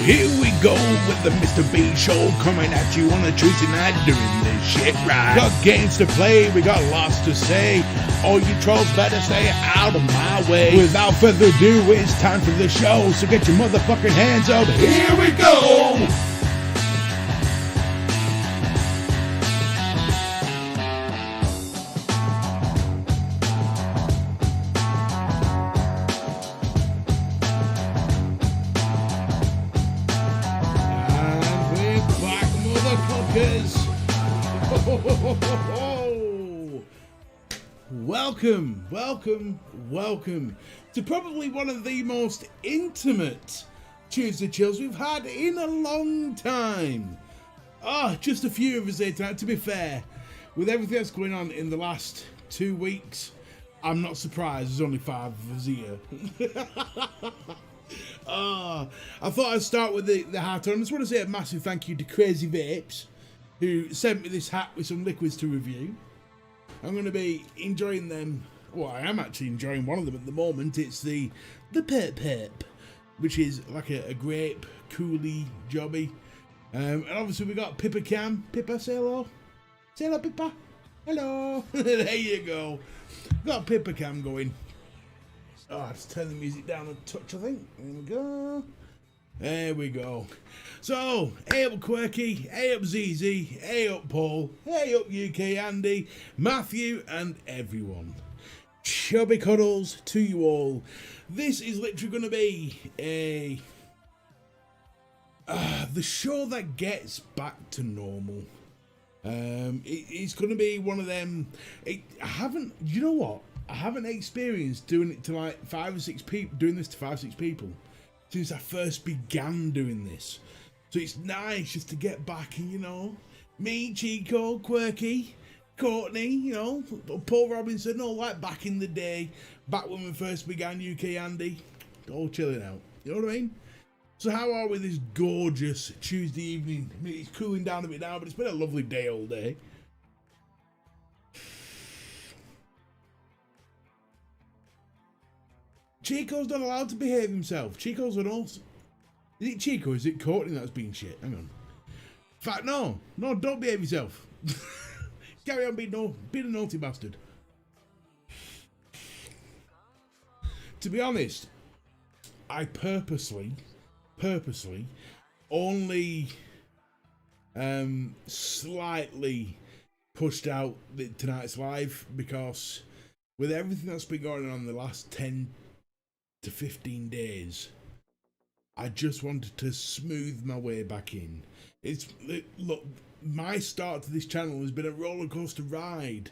Here we go with the Mr. B show coming at you on a Tuesday night doing this shit right. Got games to play, we got lots to say. All you trolls better stay out of my way. Without further ado, it's time for the show. So get your motherfucking hands up. Here we go! Welcome to probably one of the most intimate Tuesday Chills we've had in a long time. Just a few of us here tonight. To be fair, with everything that's going on in the last 2 weeks, I'm not surprised there's only 5 of us here. I thought I'd start with the hat on. I just want to say a massive thank you to Crazy Vapes, who sent me this hat with some liquids to review. I'm going to be enjoying them. Well, I am actually enjoying one of them at the moment. It's the PLATOON, which is like a grape, coolie, jobby. And obviously we got Pippa Cam. Pippa, say hello. Say hello, Pippa. Hello. There you go. Got Pippa Cam going. I just turn the music down a touch, I think. There we go. There we go. So, hey up Quirky, hey up ZZ, hey up Paul, hey up UK Andy, Matthew and everyone. Chubby cuddles to you all. This is literally going to be the show that gets back to normal. It's going to be one of them. You know what? I haven't experienced doing it to like 5 or 6 people, doing this to 5 or 6 people since I first began doing this. So it's nice just to get back and, you know, me, Chico, Quirky, Courtney, Paul Robinson, all that back in the day, back when we first began UK Andy, all chilling out. You know what I mean? So how are we this gorgeous Tuesday evening? I mean, it's cooling down a bit now, but it's been a lovely day all day. Chico's not allowed to behave himself. Chico's an awesome. Is it Chico? Is it Courtney that's being shit? Hang on. In fact, no, don't behave yourself. Carry on being a naughty bastard. To be honest, I purposely only slightly pushed out tonight's live because with everything that's been going on in the last 10 to 15 days, I just wanted to smooth my way back in. Look, my start to this channel has been a roller coaster ride.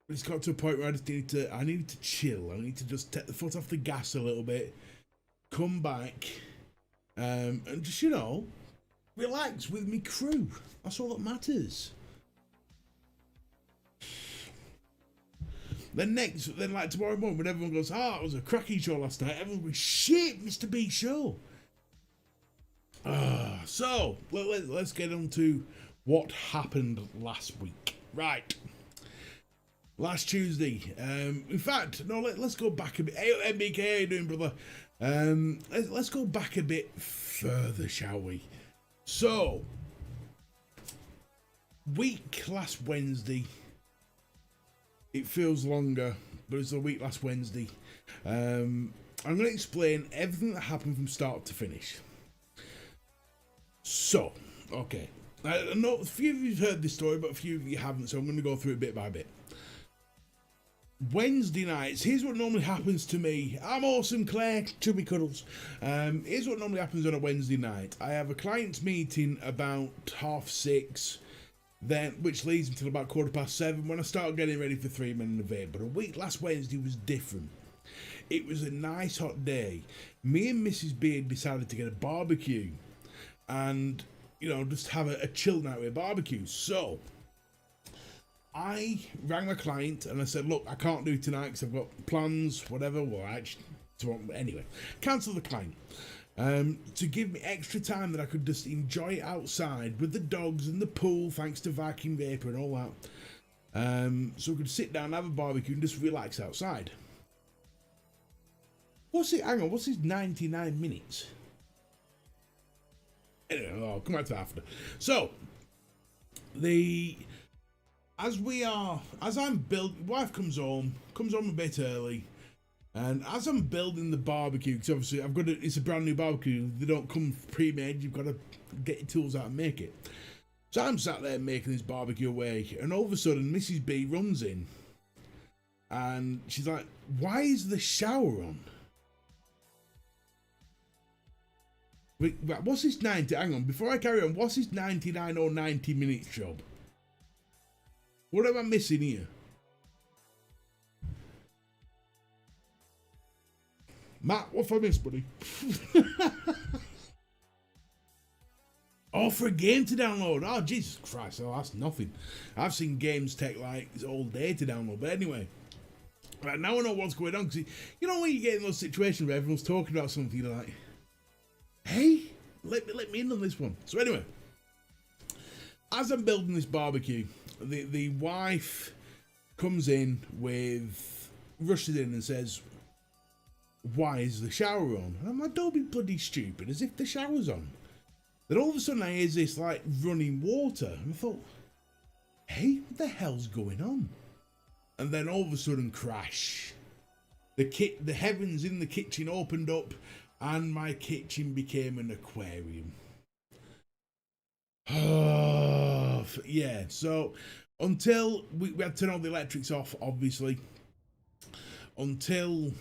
But it's got to a point where I needed to chill. I need to just take the foot off the gas a little bit, come back, and just, relax with me crew. That's all that matters. Then like tomorrow morning, when everyone goes, it was a cracking show last night, everyone goes, shit, Mr. B show. So, let's get on to what happened last week. Right. last Tuesday. In fact, no, let's go back a bit. Hey, MBK, how you doing, brother? Let's go back a bit further, shall we? So, week last Wednesday. It feels longer, but it's a week last Wednesday. I'm going to explain everything that happened from start to finish. So, okay. I know a few of you have heard this story, but a few of you haven't, so I'm going to go through it bit by bit. Wednesday nights, here's what normally happens to me. I'm awesome, Claire. Chubby cuddles. Here's what normally happens on a Wednesday night. I have a client's meeting about 6:30, then which leads until about 7:15 when I start getting ready for 3 Men and a Vape. But a week last Wednesday was different. It was a nice hot day. Me and Mrs. Beard decided to get a barbecue and, you know, just have a chill night with a barbecue. So I rang my client and I said, look, I can't do tonight because I've got plans, whatever. Well, anyway, cancel the client. To give me extra time that I could just enjoy it outside with the dogs and the pool, thanks to Viking Vapor and all that. So we could sit down, have a barbecue and just relax outside. Hang on, what's his 99 minutes? Anyway, I'll come back to that after. So, wife comes home a bit early, and as I'm building the barbecue, because obviously it's a brand new barbecue, they don't come pre-made, you've got to get your tools out and make it. So I'm sat there making this barbecue away, and all of a sudden Mrs. B runs in, and she's like, why is the shower on? Wait, what's this 90? Hang on, before I carry on, what's this 99 or 90 minutes job? What am I missing here? Matt, what have I missed, buddy? Oh, for a game to download. Oh, Jesus Christ. Oh, that's nothing. I've seen games take like all day to download. But anyway, right, now I know what's going on. Because you know when you get in those situations where everyone's talking about something, you're like, hey, let me in on this one. So anyway, as I'm building this barbecue, the wife comes in rushes in and says, why is the shower on? And I'm like, don't be bloody stupid, as if the shower's on. Then all of a sudden I hear this like running water, and I thought, hey, what the hell's going on? And then all of a sudden, crash. The heavens in the kitchen opened up, and my kitchen became an aquarium. Yeah, so until we had to turn all the electrics off, obviously, until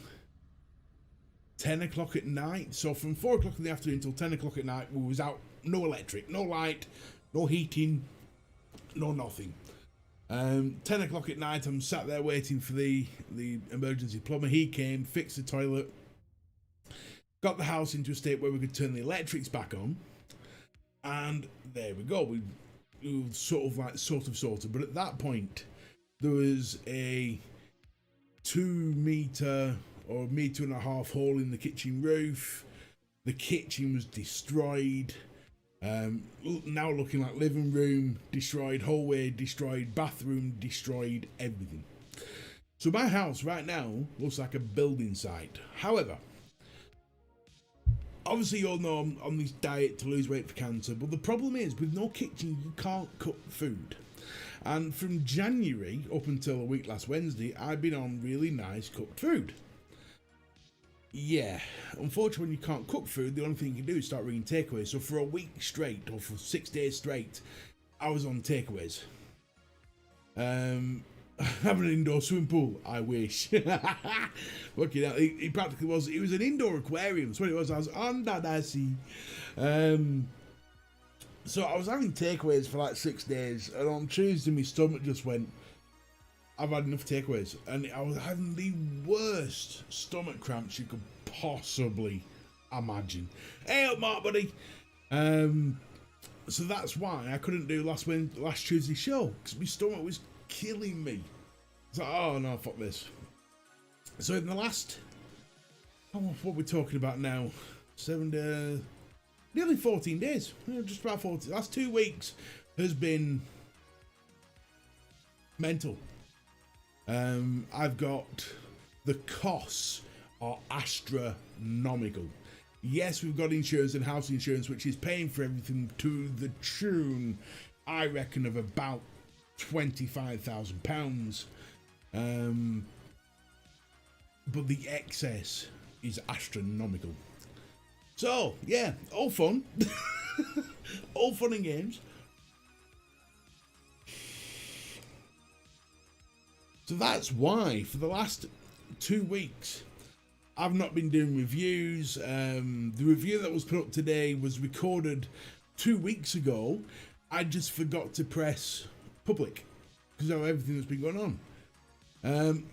10 o'clock at night. So from 4 o'clock in the afternoon until 10 o'clock at night, we was out, no electric, no light, no heating, no nothing. 10 o'clock at night, I'm sat there waiting for the emergency plumber. He came, fixed the toilet, got the house into a state where we could turn the electrics back on, and there we go. We sort of. But at that point, there was a 2 meter or 1.5 meter hole in the kitchen roof. The kitchen was destroyed. Now looking like living room destroyed, hallway destroyed, bathroom destroyed, everything. So my house right now looks like a building site. However, obviously you all know I'm on this diet to lose weight for cancer, but the problem is with no kitchen you can't cook food. And from January up until a week last Wednesday, I've been on really nice cooked food. Yeah, unfortunately when you can't cook food, the only thing you can do is start ringing takeaways. So for a week straight, or for 6 days straight, I was on takeaways. Having an indoor swimming pool, I wish. Look, it practically was. It was an indoor aquarium. That's what it was. I was on that sea. So I was having takeaways for like 6 days, and on Tuesday my stomach just went, I've had enough takeaways, and I was having the worst stomach cramps you could possibly imagine. Hey up, Mark, buddy. So that's why I couldn't do last Tuesday's show, because my stomach was killing me. It's like, oh no, fuck this. So in the last, what we're talking about now, nearly 14 days, just about 14. Last 2 weeks has been mental. I've got the costs are astronomical. Yes, we've got insurance and house insurance, which is paying for everything to the tune, I reckon, of about £25,000. But the excess is astronomical. So, yeah, all fun. All fun and games. So that's why, for the last 2 weeks, I've not been doing reviews. The review that was put up today was recorded 2 weeks ago. I just forgot to press public because of everything that's been going on.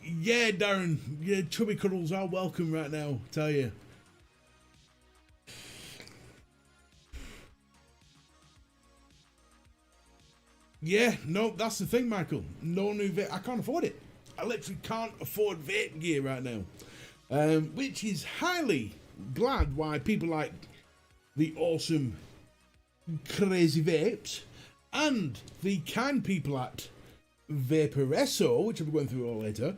Yeah, Darren, yeah, chubby cuddles are welcome right now, tell you. Yeah, no, that's the thing, Michael. No new vape. I can't afford it. I literally can't afford vape gear right now. Which is highly glad why people like the awesome Crazy Vapes and the kind people at Vaporesso, which I'll be going through all later,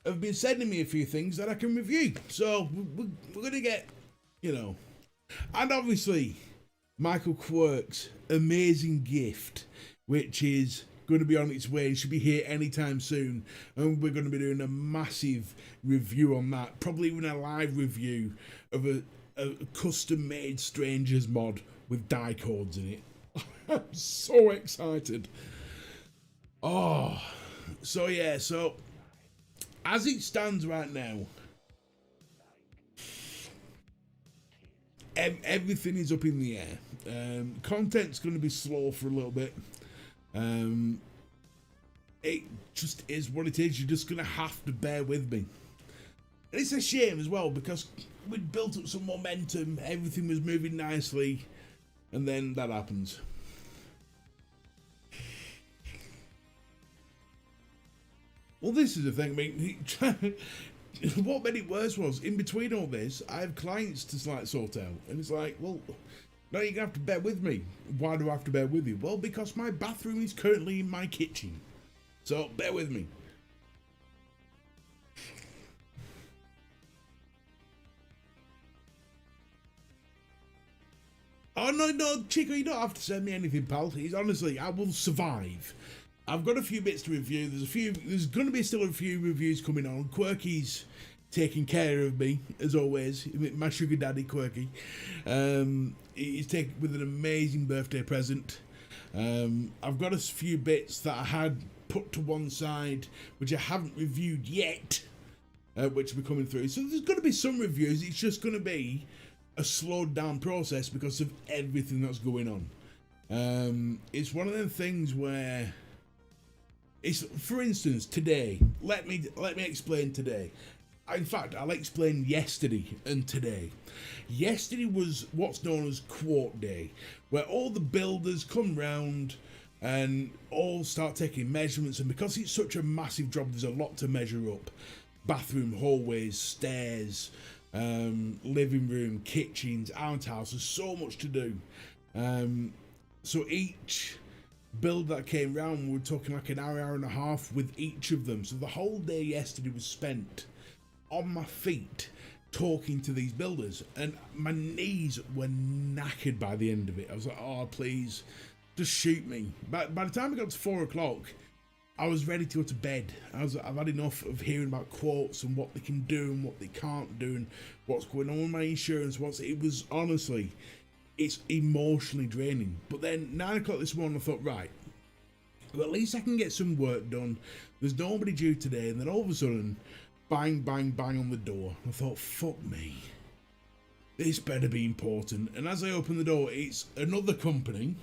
have been sending me a few things that I can review. So we're going to get, you know. And obviously, Michael Quirk's amazing gift, which is going to be on its way and should be here anytime soon. And we're going to be doing a massive review on that. Probably even a live review of a custom-made Strangers mod with die codes in it. I'm so excited. Oh, so yeah, so as it stands right now, everything is up in the air. Content's going to be slow for a little bit. It just is what it is. You're just going to have to bear with me. And it's a shame as well because we'd built up some momentum, everything was moving nicely, and then that happens. Well, this is the thing. I mean, what made it worse was, in between all this, I have clients to like sort out, and it's like, well, now you're gonna have to bear with me. Why do I have to bear with you? Well, because my bathroom is currently in my kitchen, so bear with me. Oh no, Chico, you don't have to send me anything, pal. It's honestly, I will survive. I've got a few bits to review. There's going to be still a few reviews coming on. Quirky's taking care of me, as always. My sugar daddy, Quirky. He's taken with an amazing birthday present. I've got a few bits that I had put to one side, which I haven't reviewed yet, which will be coming through. So there's going to be some reviews. It's just going to be a slowed down process because of everything that's going on. It's one of them things where... It's, for instance, today. Let me explain today. In fact, I'll explain yesterday and today. Yesterday was what's known as Quote Day, where all the builders come round and all start taking measurements. And because it's such a massive job, there's a lot to measure up: bathroom, hallways, stairs, living room, kitchens, outhouse. There's so much to do. So each build that came round, we're talking like an hour and a half with each of them. So the whole day yesterday was spent on my feet talking to these builders, and my knees were knackered by the end of it. I was like, oh please just shoot me. But by the time I got to 4 o'clock, I was ready to go to bed. I've had enough of hearing about quotes and what they can do and what they can't do and what's going on with my insurance. It was honestly, it's emotionally draining. But then 9 o'clock this morning, I thought, right, well, at least I can get some work done. There's nobody due today. And then all of a sudden, bang, bang, bang on the door. I thought, fuck me, this better be important. And as I opened the door, it's another company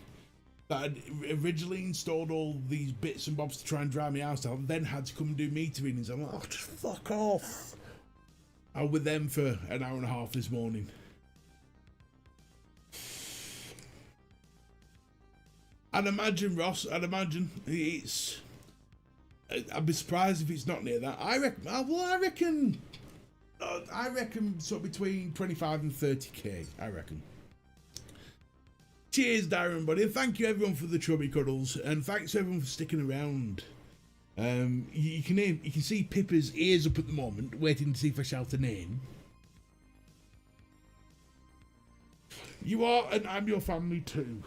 that had originally installed all these bits and bobs to try and dry my house out, then had to come and do meter readings. I'm like, oh, just fuck off. I was with them for an hour and a half this morning. I'd imagine, Ross, I'd be surprised if it's not near that. I reckon sort of between 25 and 30k, I reckon. Cheers, Darren, buddy, and thank you everyone for the chubby cuddles, and thanks everyone for sticking around. You can see Pippa's ears up at the moment, waiting to see if I shout a name. You are, and I'm your family too.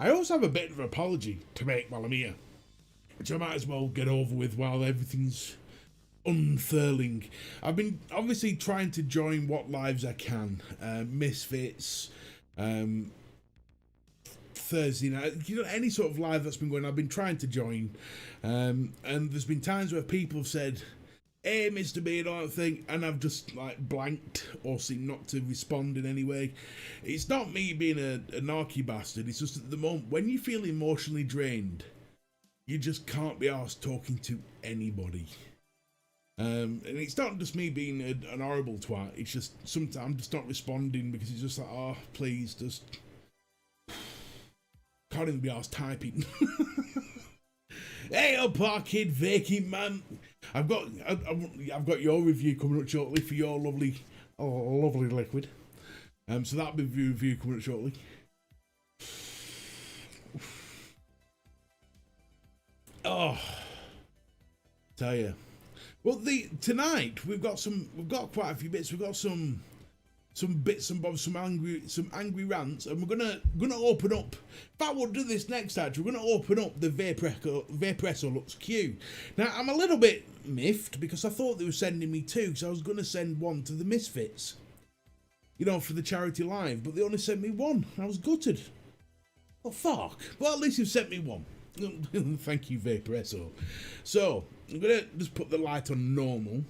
I also have a bit of an apology to make while I'm here, which I might as well get over with while everything's unfurling. I've been obviously trying to join what lives I can. Misfits, Thursday night, any sort of live that's been going, I've been trying to join. And there's been times where people have said, "Hey, Mr. Beard," or thing, and I've just like blanked or seemed not to respond in any way. It's not me being a narky bastard, it's just at the moment, when you feel emotionally drained, you just can't be arsed talking to anybody. And it's not just me being an horrible twat, it's just sometimes I'm just not responding because it's just like, oh, please, just can't even be arsed typing. Hey up, kid, vacant man. I've got your review coming up shortly for your lovely liquid. So that'll be review coming up shortly. Oh, tell you. Well, tonight we've got quite a few bits. We've got some bits and bobs, some angry rants, and we're gonna open up. In fact, we'll do this next. Actually, we're gonna open up the VapeApe Lux queue. Now, I'm a little bit miffed because I thought they were sending me two, because I was gonna send one to the Misfits, for the charity live, but they only sent me one. I was gutted. Oh fuck! Well, at least you've sent me one. Thank you, VapeApe. So I'm gonna just put the light on normal,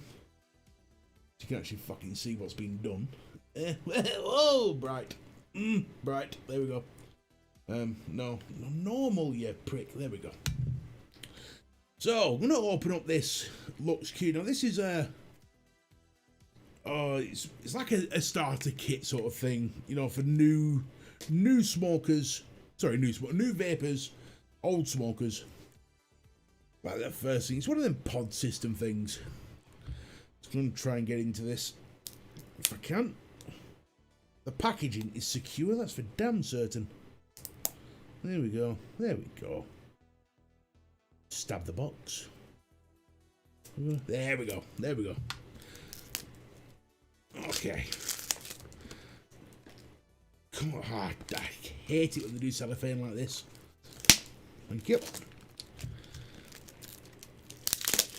so you can actually fucking see what's been done. Oh, bright. Bright. There we go. No, normal, you prick. There we go. So, I'm going to open up this Lux Q. Now, this is it's like a starter kit sort of thing, for new smokers. Sorry, new vapors, old smokers. Right, that first thing. It's one of them pod system things. I'm going to try and get into this if I can. The packaging is secure, that's for damn certain. There we go. There we go. Stab the box. There we go. There we go. Okay. Come on. I hate it when they do cellophane like this. Thank you.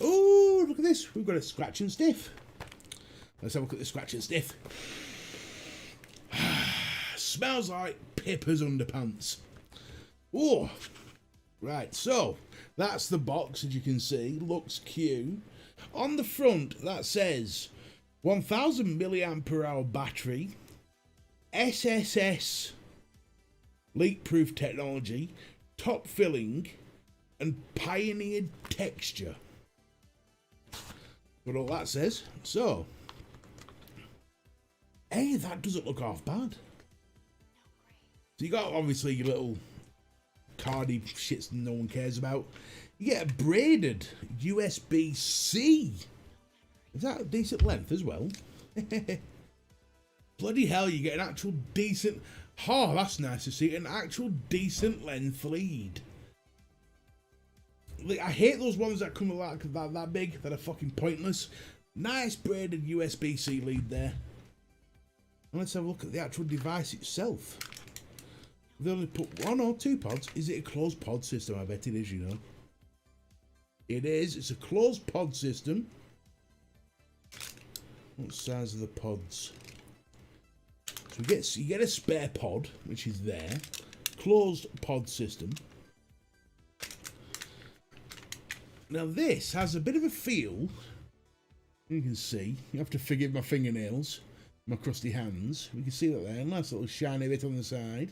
Oh, look at this. We've got a scratch and sniff. Let's have a look at the scratch and sniff. Smells like Pippa's underpants. Oh, right. So that's the box, as you can see. Lux Q. On the front, that says 1000 mAh battery, SSS leak-proof technology, top filling, and pioneered texture. What all that says. So, hey, that doesn't look half bad. So you got obviously your little cardy shits no one cares about. You get a braided USB-C. Is that a decent length as well? Bloody hell, you get an actual decent... Oh, that's nice to see. An actual decent length lead. Like, I hate those ones that come that big, that are fucking pointless. Nice braided USB-C lead there. And let's have a look at the actual device itself. They only put one or two pods. Is it a closed pod system? I bet it is, It is. It's a closed pod system. What size are the pods? So you get a spare pod, which is there. Closed pod system. Now this has a bit of a feel. You can see. You have to forgive my fingernails, my crusty hands. We can see that there. Nice little shiny bit on the side.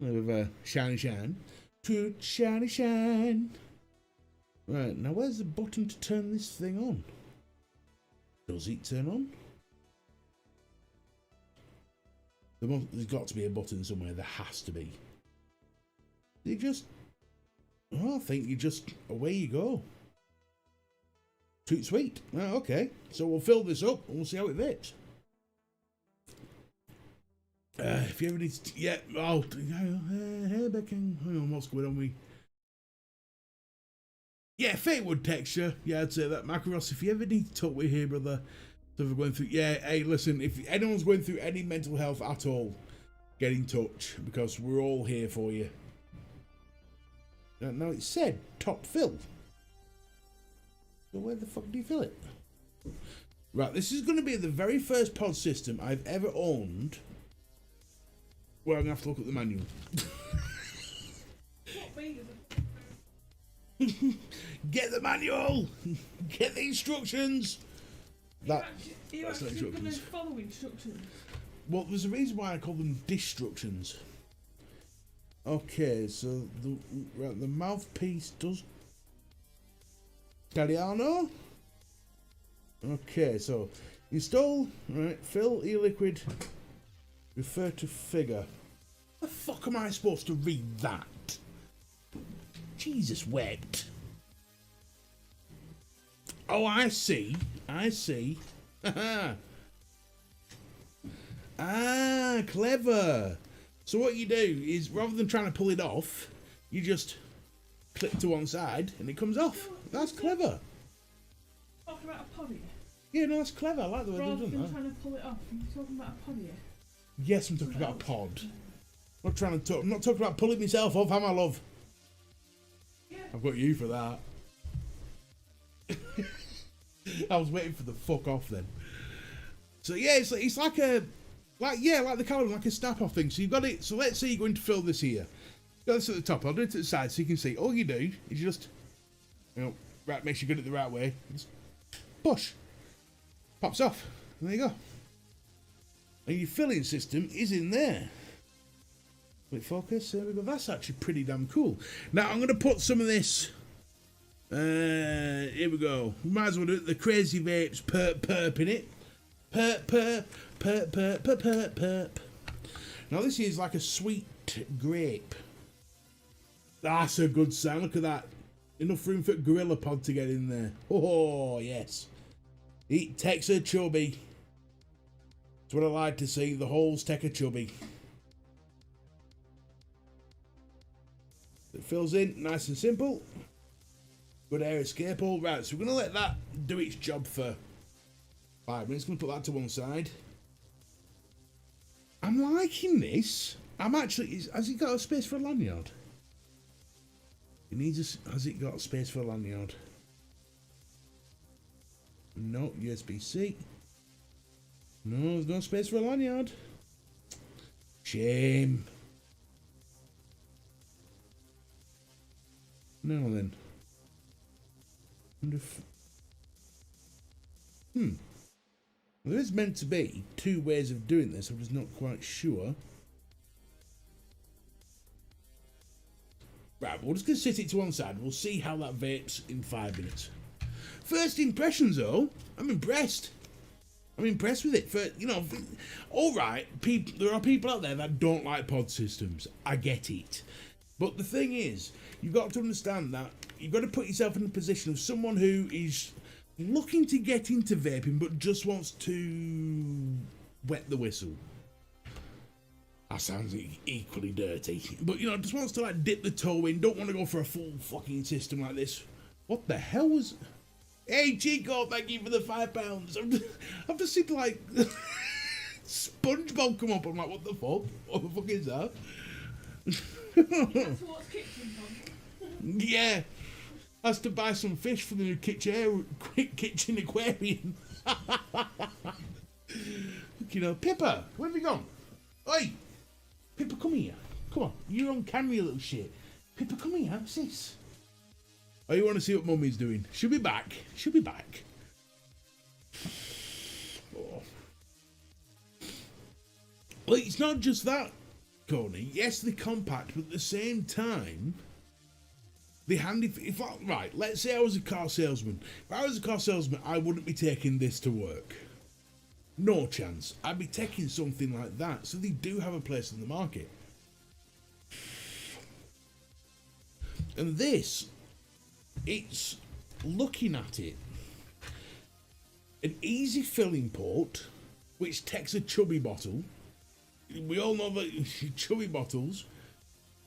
A bit of a shine. Good shine. Right, now where's the button to turn this thing on? Does it turn on? There's got to be a button somewhere. There has to be. You just... Oh, I think you just... Away you go. Toot sweet. Oh, okay. So we'll fill this up and we'll see how it fits. If you ever need to... Yeah. Oh, hey, Becking. Hang on, what's going on with... Yeah, fake wood texture. Yeah, I'd say that. Macaross, if you ever need to talk with here, brother, so if we're going through, yeah, hey, listen, if anyone's going through any mental health at all, get in touch, because we're all here for you. Now, it said top fill. So where the fuck do you fill it? Right, this is going to be the very first pod system I've ever owned. Well, I'm going to have to look at the manual. Get the manual! Get the instructions! You're actually going to follow instructions? Well, there's a reason why I call them destructions. Okay, so the mouthpiece does... Italiano? Okay, so install, right, fill e-liquid, refer to figure. The fuck am I supposed to read that? Jesus wept. Oh, I see. Ah, clever. So what you do is, rather than trying to pull it off, you just click to one side and it comes off. That's clever. Talking about a pod here? Yeah, no, that's clever. I like the way they've done that. Rather than trying to pull it off, are you talking about a pod here? Yes, I'm talking about a pod. I'm not talking about pulling myself off, am I, love? Yeah. I've got you for that. I was waiting for the fuck off then. So yeah, it's like the calorie, like a snap off thing. So you've got it. So let's say you're going to fill this here. Got this at the top. I'll do it to the side so you can see. All you do is just, right, make sure you get it the right way. Just push. Pops off. And there you go. And your filling system is in there. Wait, focus. There we go. That's actually pretty damn cool. Now I'm going to put some of this. Here we go. We might as well do it. The Crazy Vapes perp in it. Perp. Now this is like a sweet grape. That's a good sound. Look at that. Enough room for Gorilla Pod to get in there. Oh yes. It takes a chubby. That's what I like to see. The holes take a chubby. It fills in nice and simple. Good air escape hole. Right, so we're going to let that do its job for 5 minutes. Going to put that to one side. I'm liking this. Has it got a space for a lanyard? Has it got a space for a lanyard? No, USB-C. No, there's no space for a lanyard. Shame. Now then. There is meant to be 2 ways of doing this. I'm just not quite sure. Right, we're just going to sit it to one side. We'll see how that vapes in 5 minutes. First impressions, though, I'm impressed. I'm impressed with it. All right, there are people out there that don't like pod systems. I get it. But the thing is, you've got to understand that you've got to put yourself in the position of someone who is looking to get into vaping but just wants to wet the whistle. That sounds equally dirty. But, just wants to, dip the toe in, don't want to go for a full fucking system like this. What the hell was... Hey, Chico, thank you for the £5. I've just seen, SpongeBob come up. I'm like, what the fuck? What the fuck is that? That's what's kitchen from. Yeah. Has to buy some fish for the new kitchen aquarium. Pippa, where have you gone? Oi! Pippa, come here. Come on, you're on camera, you little shit. Pippa, come here, what's this? Oh, you want to see what Mummy's doing? She'll be back. Oh. Well, it's not just that, Coney. Yes, they're compact, but at the same time, they're handy. Right, let's say I was a car salesman. If I was a car salesman, I wouldn't be taking this to work. No chance. I'd be taking something like that. So they do have a place in the market. And this, it's looking at it. An easy filling port, which takes a chubby bottle. We all know that chubby bottles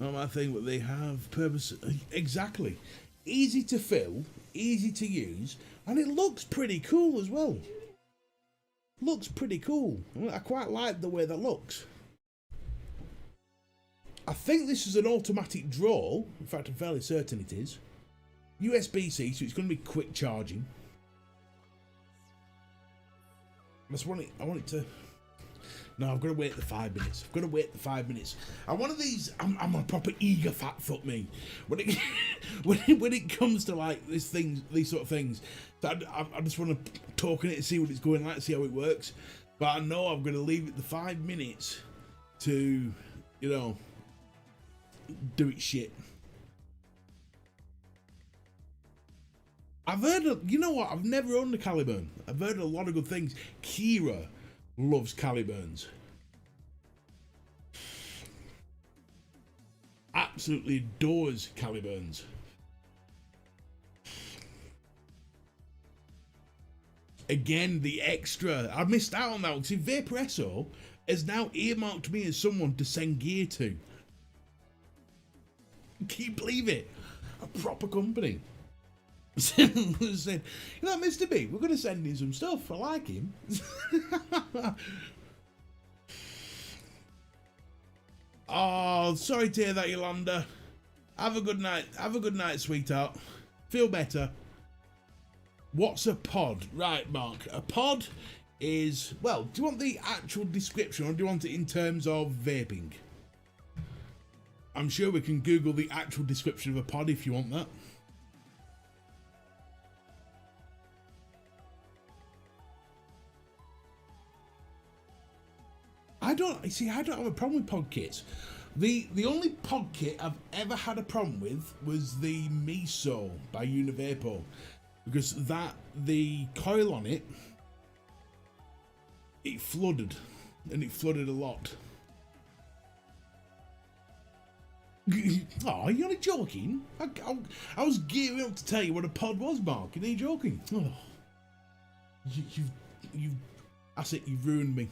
are my thing, but they have purpose. Exactly. easy to fill, easy to use, and it looks pretty cool as well. Looks pretty cool. I quite like the way that looks. I think this is an automatic draw. In fact, I'm fairly certain it is. USB-C, so it's going to be quick charging. I want it to... No, I've got to wait the 5 minutes. I've got to wait the 5 minutes. I'm one of these... I'm a proper eager fat fuck me. When it when it comes to like these sort of things, I just want to talk on it and see what it's going like, see how it works. But I know I'm going to leave it the 5 minutes to, you know, do it shit. I've heard of, you know what? I've never owned a Caliburn. I've heard a lot of good things. Kira loves Caliburns. Absolutely adores Caliburns. Again, the extra. I missed out on that one. See, Vaporesso has now earmarked me as someone to send gear to. Can you believe it? A proper company. Said, you know, Mr. B, we're going to send him some stuff. I like him. Oh, sorry to hear that, Yolanda. Have a good night. Have a good night, sweetheart. Feel better. What's a pod? Right, Mark. A pod is... Well, do you want the actual description or do you want it in terms of vaping? I'm sure we can Google the actual description of a pod if you want that. I don't have a problem with pod kits. The only pod kit I've ever had a problem with was the Miso by Univapo, because the coil on it flooded, and it flooded a lot. Oh, are you only joking? I was gearing up to tell you what a pod was, Mark, and are you joking? Oh, you've ruined me.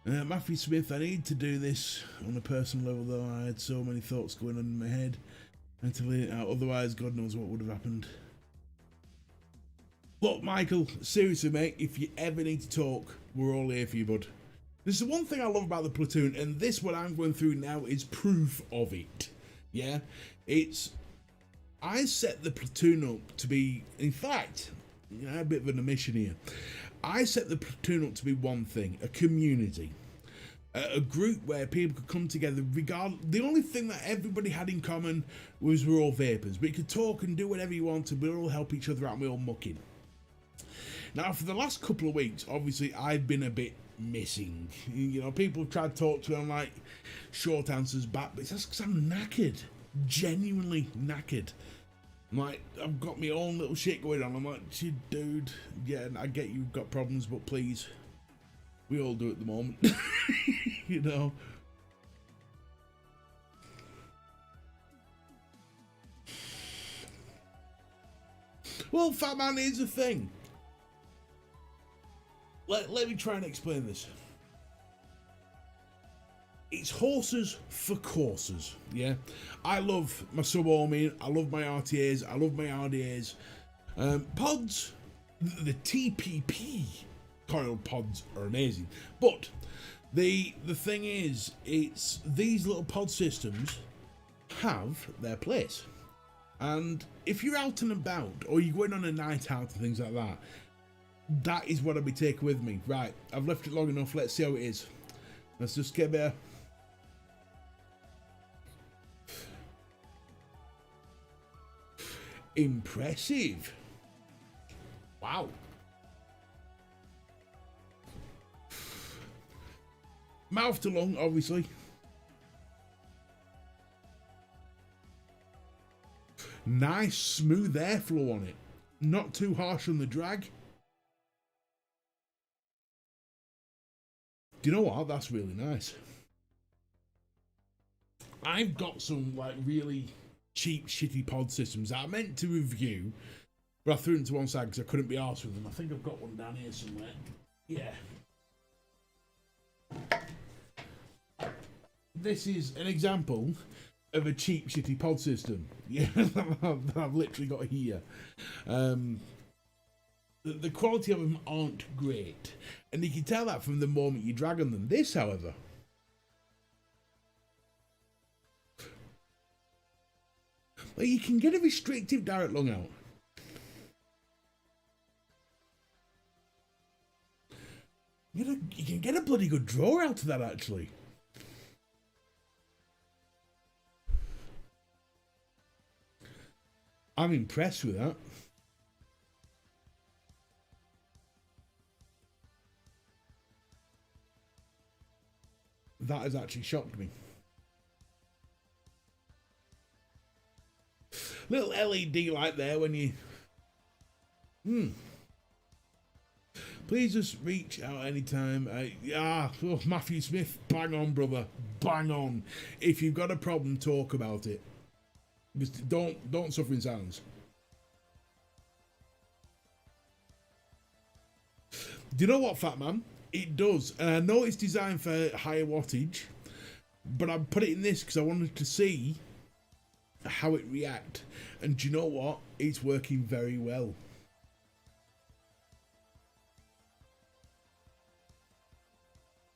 Matthew Smith, I need to do this on a personal level, though. I had so many thoughts going on in my head. Otherwise, God knows what would have happened. Look, Michael, seriously, mate, if you ever need to talk, we're all here for you, bud. This is the one thing I love about the Platoon, and this, what I'm going through now, is proof of it. Yeah? I set the Platoon up to be, in fact, you know, a bit of an omission here. I set the Platoon up to be one thing, a community. A group where people could come together the only thing that everybody had in common was we're all vapors. We could talk and do whatever you wanted, we'll all help each other out and we're all mucking. Now, for the last couple of weeks, obviously, I've been a bit missing. You know, people have tried to talk to me, I'm like, short answers back, but it's just because I'm knackered. Genuinely knackered. I'm like, I've got my own little shit going on. I'm like, dude, yeah, I get you've got problems, but please, we all do at the moment. You know. Well, fat man, here's the thing. Let me try and explain this. It's horses for courses, yeah? I love my sub-ohming, I love my RTAs, I love my RDAs. Pods, the TPP coiled pods are amazing. But the thing is, it's these little pod systems have their place. And if you're out and about, or you're going on a night out and things like that, that is what I'll be taking with me. Right, I've left it long enough, let's see how it is. Let's just get there. Impressive. Wow. Mouth to lung, obviously. Nice smooth airflow on it. Not too harsh on the drag. Do you know what? That's really nice. I've got some like really cheap shitty pod systems that I meant to review, but I threw them to one side because I couldn't be arsed with them. I think I've got one down here somewhere. Yeah. This is an example of a cheap, shitty pod system. Yeah, I've literally got here. The quality of them aren't great, and you can tell that from the moment you drag on them. This, however, well, you can get a restrictive direct lung out. You can get a bloody good draw out of that, actually. I'm impressed with that. That has actually shocked me. Little LED light there when you... Please just reach out anytime. Matthew Smith, bang on, brother. Bang on. If you've got a problem, talk about it. Just don't suffer in silence. Do you know what, Fat Man? It does. And I know it's designed for higher wattage, but I put it in this because I wanted to see how it react. And do you know what? It's working very well.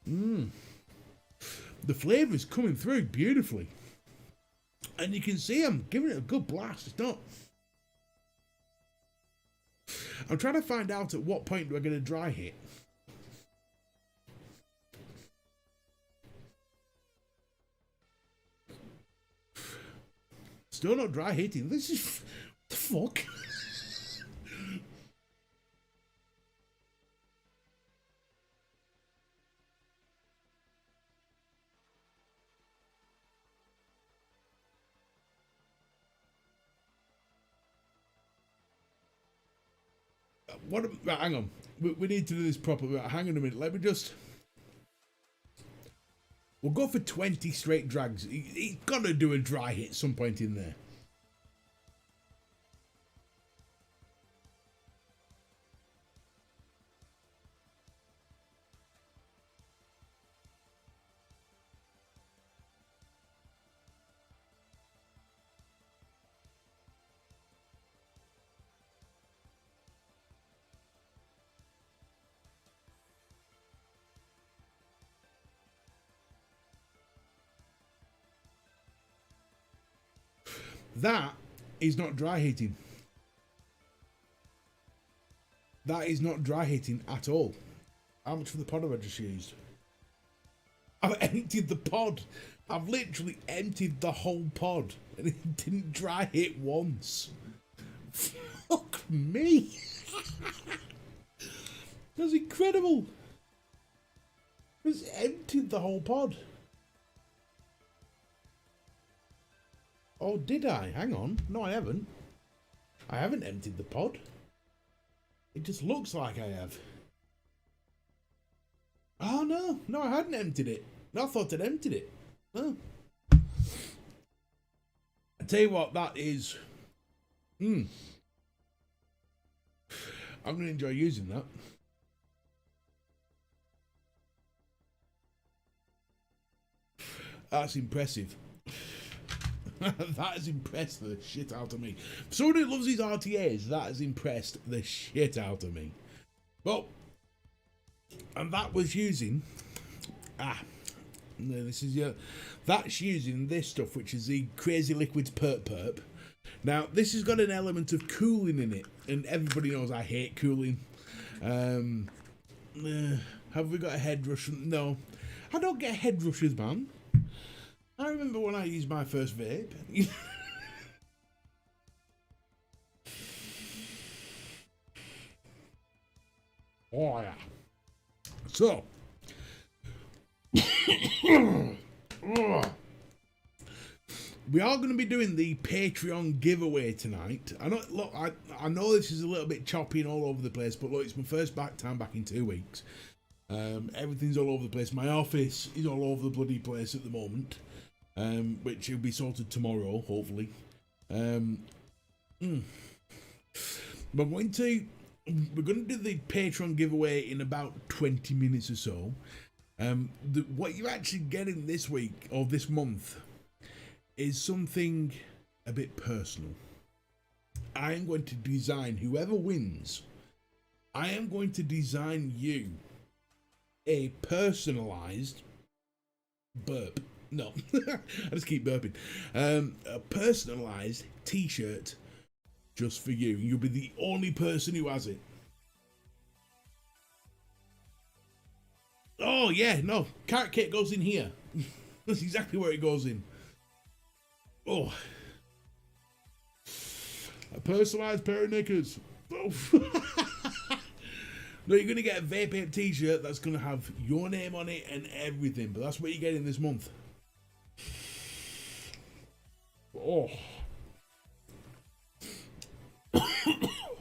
The flavour is coming through beautifully. And you can see I'm giving it a good blast. It's not... I'm trying to find out at what point do I get a dry hit. Still not dry hitting. This is... What the fuck? Right, hang on. We need to do this properly. Right, hang on a minute. Let me just... We'll go for 20 straight drags. He's got to do a dry hit some point in there. That is not dry heating. That is not dry heating at all. How much for the pod have I just used? I've emptied the pod. I've literally emptied the whole pod and it didn't dry hit once. Fuck me. That's incredible. It's emptied the whole pod. Oh, did I? Hang on. No, I haven't. I haven't emptied the pod. It just looks like I have. Oh, no. No, I hadn't emptied it. No, I thought I'd emptied it. Oh. I tell you what, that is... I'm going to enjoy using that. That's impressive. That has impressed the shit out of me. For someone who loves his RTAs, that has impressed the shit out of me. Well, and that was using... no, this is that's using this stuff, which is the Crazy Liquids Perp Perp. Now, this has got an element of cooling in it, and everybody knows I hate cooling. Have we got a head rush? No. I don't get head rushes, man. I remember when I used my first vape. Oh, yeah. So. We are going to be doing the Patreon giveaway tonight. I know, look, I know this is a little bit choppy and all over the place, but look, it's my first time back in 2 weeks. Everything's all over the place. My office is all over the bloody place at the moment. Which will be sorted tomorrow, hopefully. We're going to do the Patreon giveaway in about 20 minutes or so. What you're actually getting this week or this month is something a bit personal. I am going to design, whoever wins, I am going to design you a personalized burp. No, I just keep burping. A personalized t-shirt just for you. You'll be the only person who has it. Oh yeah, no, carrot cake goes in here. That's exactly where it goes in. Oh, a personalized pair of knickers. Oh. No, you're gonna get a VapeApe t-shirt that's gonna have your name on it and everything, but that's what you're getting this month. Oh.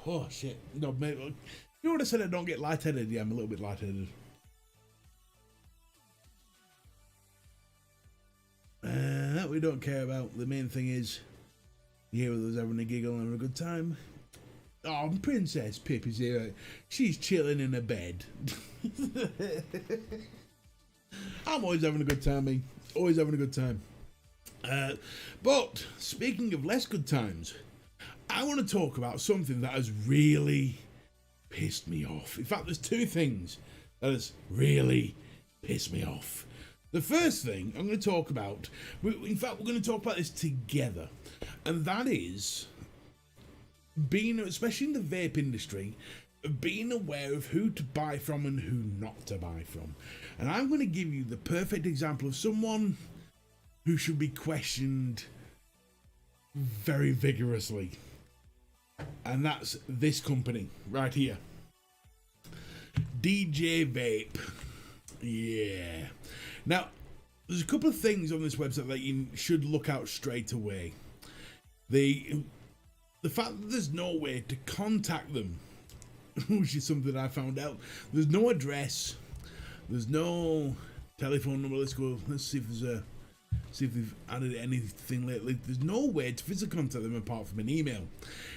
Oh shit. No, mate. You would have said I don't get lightheaded. Yeah, I'm a little bit lightheaded. That we don't care about. The main thing is, you hear us having a giggle and having a good time. Oh, Princess Pippa's here. She's chilling in her bed. I'm always having a good time, me. Always having a good time. But speaking of less good times, I want to talk about something that has really pissed me off. In fact, there's two things that has really pissed me off. The first thing I'm going to talk about, in fact, we're going to talk about this together, and that is being, especially in the vape industry, being aware of who to buy from and who not to buy from. And I'm going to give you the perfect example of someone who should be questioned very vigorously. And that's this company right here. DJ Vape. Yeah. Now, there's a couple of things on this website that you should look out straight away. The fact that there's no way to contact them, which is something I found out. There's no address. There's no telephone number. Let's go. Let's see if they've added anything lately. There's no way to physically contact them apart from an email.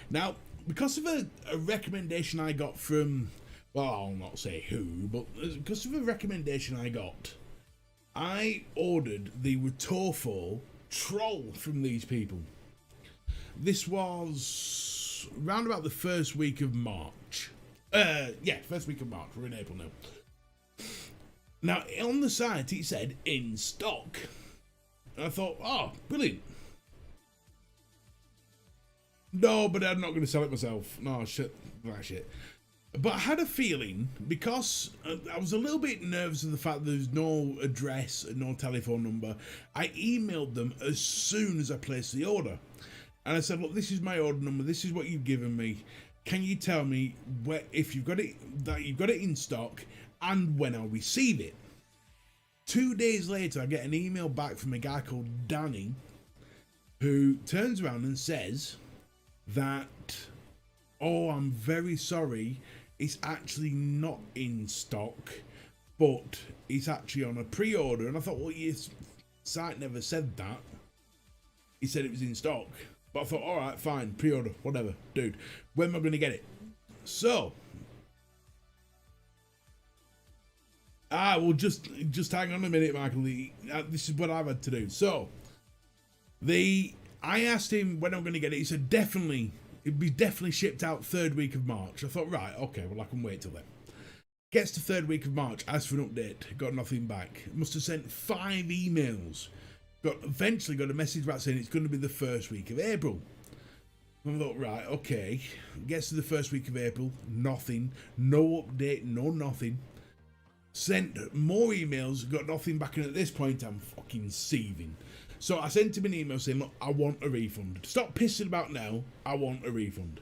Now, because of a recommendation I got from, well, I'll not say who, but because of a recommendation I got, I ordered the Retofo Troll from these people. This was round about the first week of March. First week of March. We're in April now. Now, on the site, it said in stock. And I thought, oh, brilliant. No, but I'm not going to sell it myself. No, shit. That shit. But I had a feeling, because I was a little bit nervous of the fact that there's no address and no telephone number, I emailed them as soon as I placed the order. And I said, look, this is my order number. This is what you've given me. Can you tell me where, if you've got it, that you've got it in stock and when I'll receive it? 2 days later, I get an email back from a guy called Danny, who turns around and says that, oh, I'm very sorry, it's actually not in stock, but it's actually on a pre-order. And I thought, well, your site never said that. He said it was in stock. But I thought, all right, fine, pre-order, whatever, dude. When am I going to get it? So, well, just hang on a minute, Michael. This is what I've had to do. So, I asked him when I'm going to get it. He said it'd be definitely shipped out third week of March. I thought, right, okay, well, I can wait till then. Gets to third week of March, asked for an update, got nothing back. Must have sent 5 emails. Eventually got a message back saying it's going to be the first week of April. I thought, right, okay. Gets to the first week of April, nothing, no update, no nothing. Sent more emails, got nothing back, and at this point I'm fucking seething. So I sent him an email saying, look, I want a refund. Stop pissing about now, I want a refund.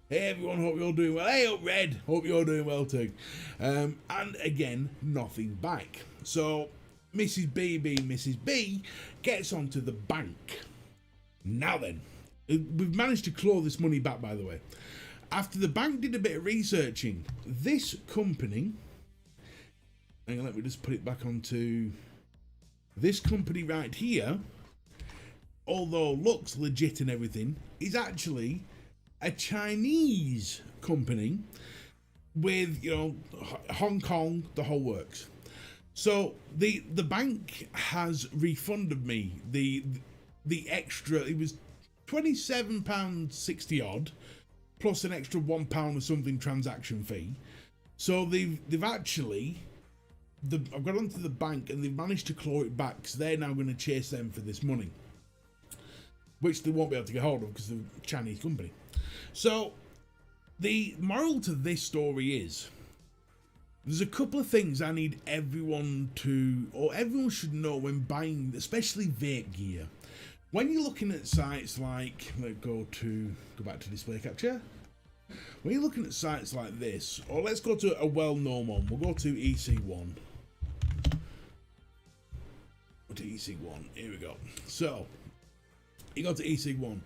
Hey everyone, hope you're doing well. Hey up Red, hope you're doing well too. And again, nothing back. So Mrs. B gets onto the bank. Now then, we've managed to claw this money back, by the way. After the bank did a bit of researching, this company, hang on, let me just put it back onto this company right here, although looks legit and everything, is actually a Chinese company with, you know, Hong Kong, the whole works. So the bank has refunded me the the extra, it was £27.60 odd, plus an extra £1 or something transaction fee. So they've actually, I've got onto the bank and they've managed to claw it back, because they're now going to chase them for this money, which they won't be able to get hold of because they're a Chinese company. So the moral to this story is, there's a couple of things I need everyone to, or everyone should know when buying, especially vape gear. When you're looking at sites like, let's go back to display capture. When you're looking at sites like this, or let's go to a well-known one, we'll go to EC1. Go to EC1, here we go. So, you go to EC1.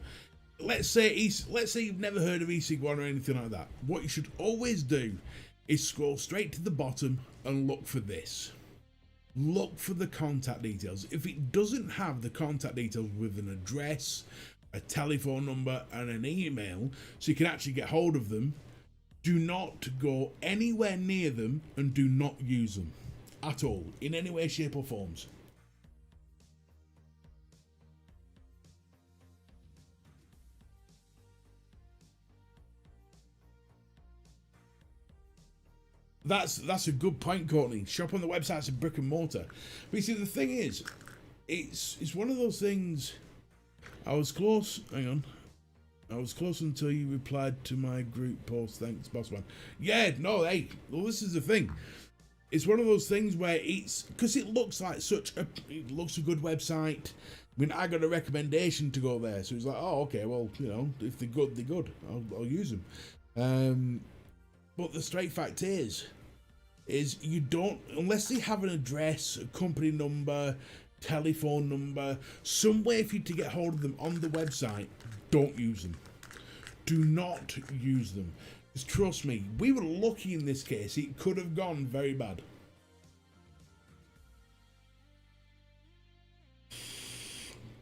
Let's say you've never heard of EC1 or anything like that. What you should always do is scroll straight to the bottom and look for this. Look for the contact details. If it doesn't have the contact details with an address, a telephone number and an email, so you can actually get hold of them, do not go anywhere near them and do not use them at all, in any way, shape or forms. That's a good point, Courtney. Shop on the websites of brick and mortar. But you see, the thing is, it's one of those things. I was close. Hang on. I was close until you replied to my group post. Thanks, boss man. Yeah, no, hey. Well, this is the thing. It's one of those things where it's because it looks like it looks a good website. I mean, I got a recommendation to go there, so it's like, oh, okay, well, you know, if they're good, they're good. I'll use them. But the straight fact is you don't, unless they have an address, a company number, telephone number, some way for you to get hold of them on the website, don't use them. Do not use them. Because trust me, we were lucky in this case. It could have gone very bad.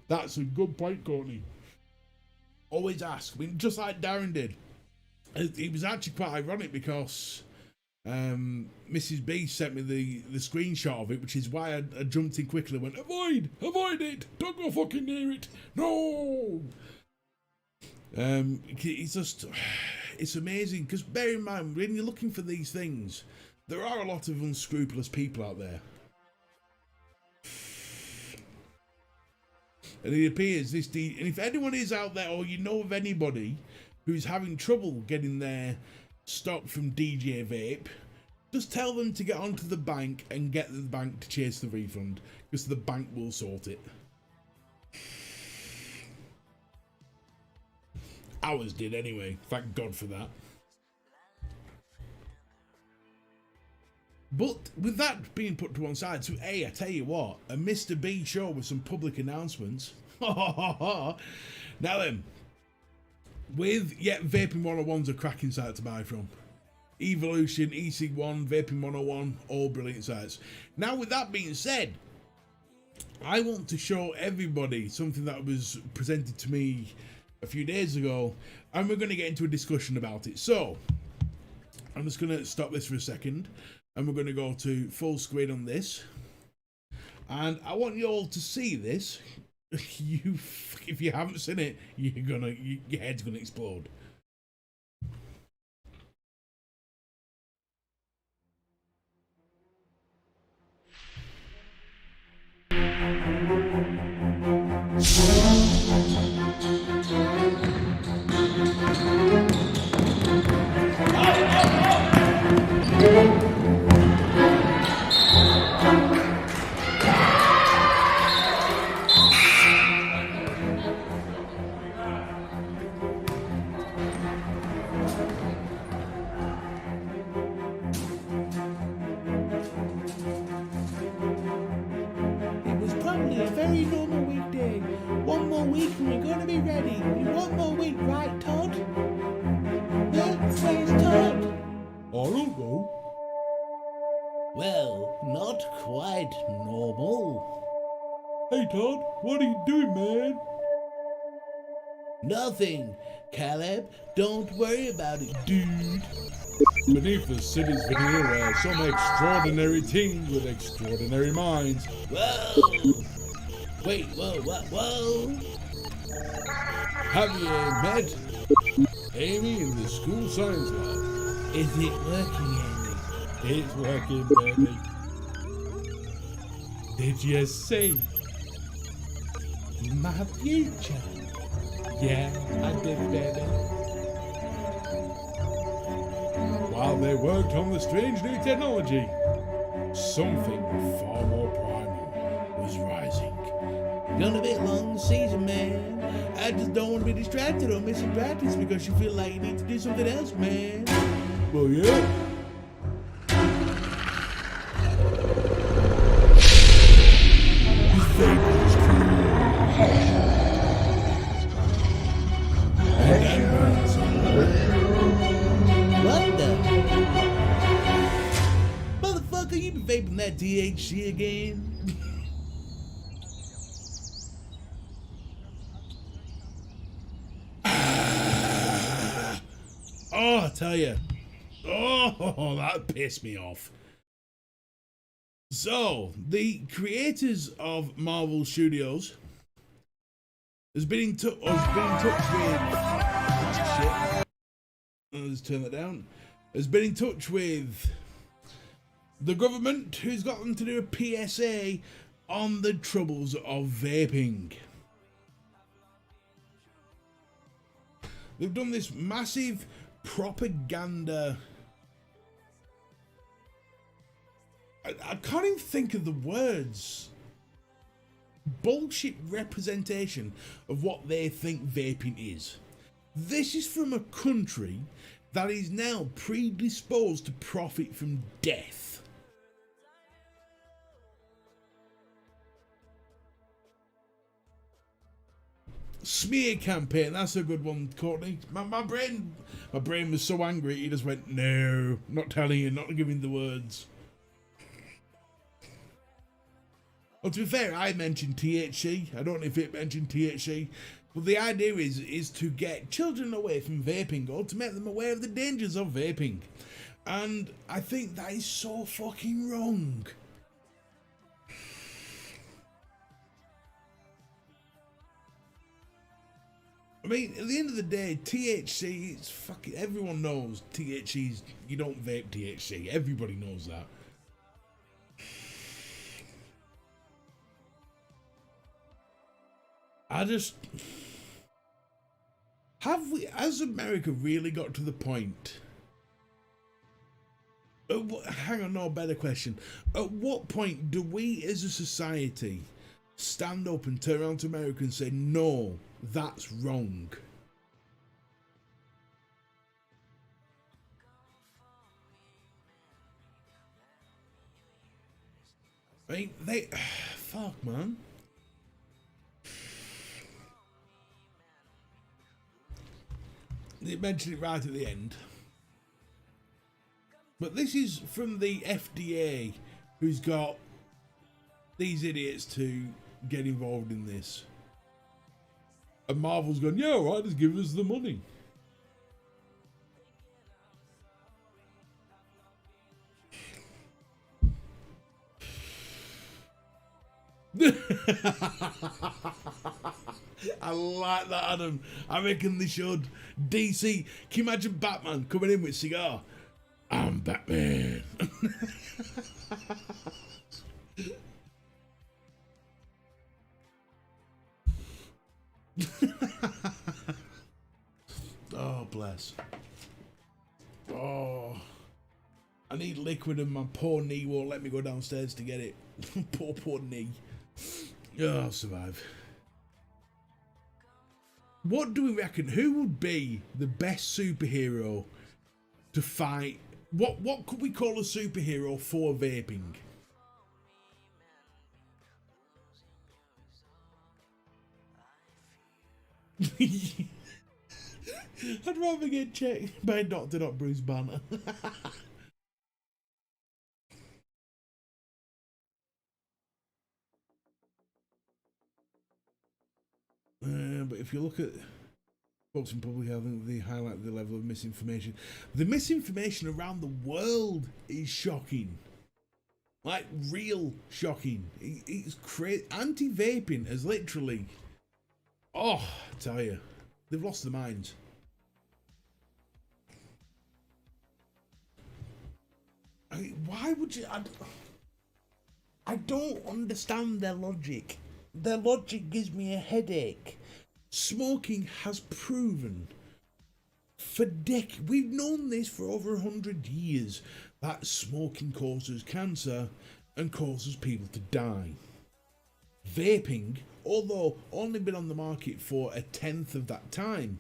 That's a good point, Courtney. Always ask. I mean, just like Darren did. It was actually quite ironic because Mrs. B sent me the screenshot of it, which is why I jumped in quickly and went, avoid it, don't go fucking near it, no. It's amazing, because bear in mind, when you're looking for these things, there are a lot of unscrupulous people out there. And it appears and if anyone is out there, or you know of anybody who's having trouble getting their stock from DJ Vape, just tell them to get onto the bank and get the bank to chase the refund, because the bank will sort it. Ours did anyway, thank God for that. But with that being put to one side, so hey, I tell you what, a Mr. B show with some public announcements. Now then, Vaping 101's a cracking site to buy from. Evolution, EC1, Vaping 101, all brilliant sites. Now with that being said, I want to show everybody something that was presented to me a few days ago, and we're going to get into a discussion about it. So, I'm just going to stop this for a second, and we're going to go to full screen on this. And I want you all to see this. If you haven't seen it, your head's gonna explode. What are you doing, man? Nothing, Caleb. Don't worry about it, dude. Beneath the city's veneer, some extraordinary things with extraordinary minds. Whoa! Wait, whoa. Have you met Amy in the school science lab? Is it working, Amy? It's working, baby. Did you see my future? Yeah, I did, baby. While they worked on the strange new technology, something far more primal was rising. Gonna be a long season, man. I just don't want to be distracted or missing practice because you feel like you need to do something else, man. Well, yeah. What the? Motherfucker, you been vaping that THC again? Oh, I tell you. Oh, that pissed me off. So, the creators of Marvel Studios has been in touch with... Shit. Let's turn that down. Has been in touch with the government, who's got them to do a PSA on the troubles of vaping. They've done this massive propaganda. I can't even think of the words. Bullshit representation of what they think vaping is. This is from a country that is now predisposed to profit from death. Smear campaign, that's a good one, Courtney. My brain was so angry, he just went, no, not telling you, not giving the words. Well, to be fair, I mentioned THC. I don't know if it mentioned THC. But the idea is to get children away from vaping or to make them aware of the dangers of vaping. And I think that is so fucking wrong. I mean, at the end of the day, THC, it's fucking... Everyone knows THC's... You don't vape THC. Everybody knows that. I just... Have we, as America, really got to the point... hang on, no, better question. At what point do we as a society stand up and turn around to America and say, no, that's wrong? I mean, they... Fuck, man. They mentioned it right at the end. But this is from the FDA, who's got these idiots to get involved in this. And Marvel's gone, yeah, all right, just give us the money. I like that, Adam. I reckon they should. DC, can you imagine Batman coming in with a cigar? I'm Batman. Oh, bless. Oh, I need liquid and my poor knee won't let me go downstairs to get it. Poor knee. Oh, I'll survive. What do we reckon? Who would be the best superhero to fight? What could we call a superhero for vaping? I'd rather get checked by Dr. Bruce Banner. But if you look at folks in public health, they highlight the level of misinformation. The misinformation around the world is shocking. Like, real shocking. It's crazy. Anti-vaping has literally... Oh, I tell you. They've lost their minds. I mean, why would you... I don't understand their logic. Their logic gives me a headache. Smoking has proven for decades, we've known this for over 100 years, that smoking causes cancer and causes people to die. Vaping, although only been on the market for a tenth of that time,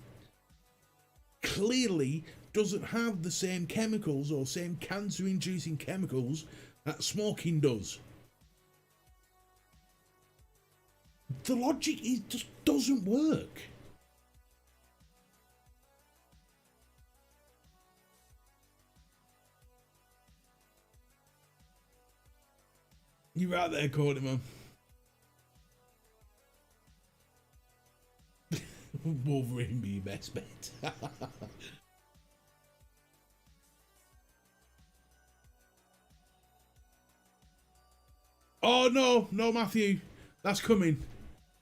clearly doesn't have the same chemicals or same cancer-inducing chemicals that smoking does. The logic just doesn't work. You're right there, Courtney, man. Wolverine be your best bet. Oh, no, Matthew. That's coming.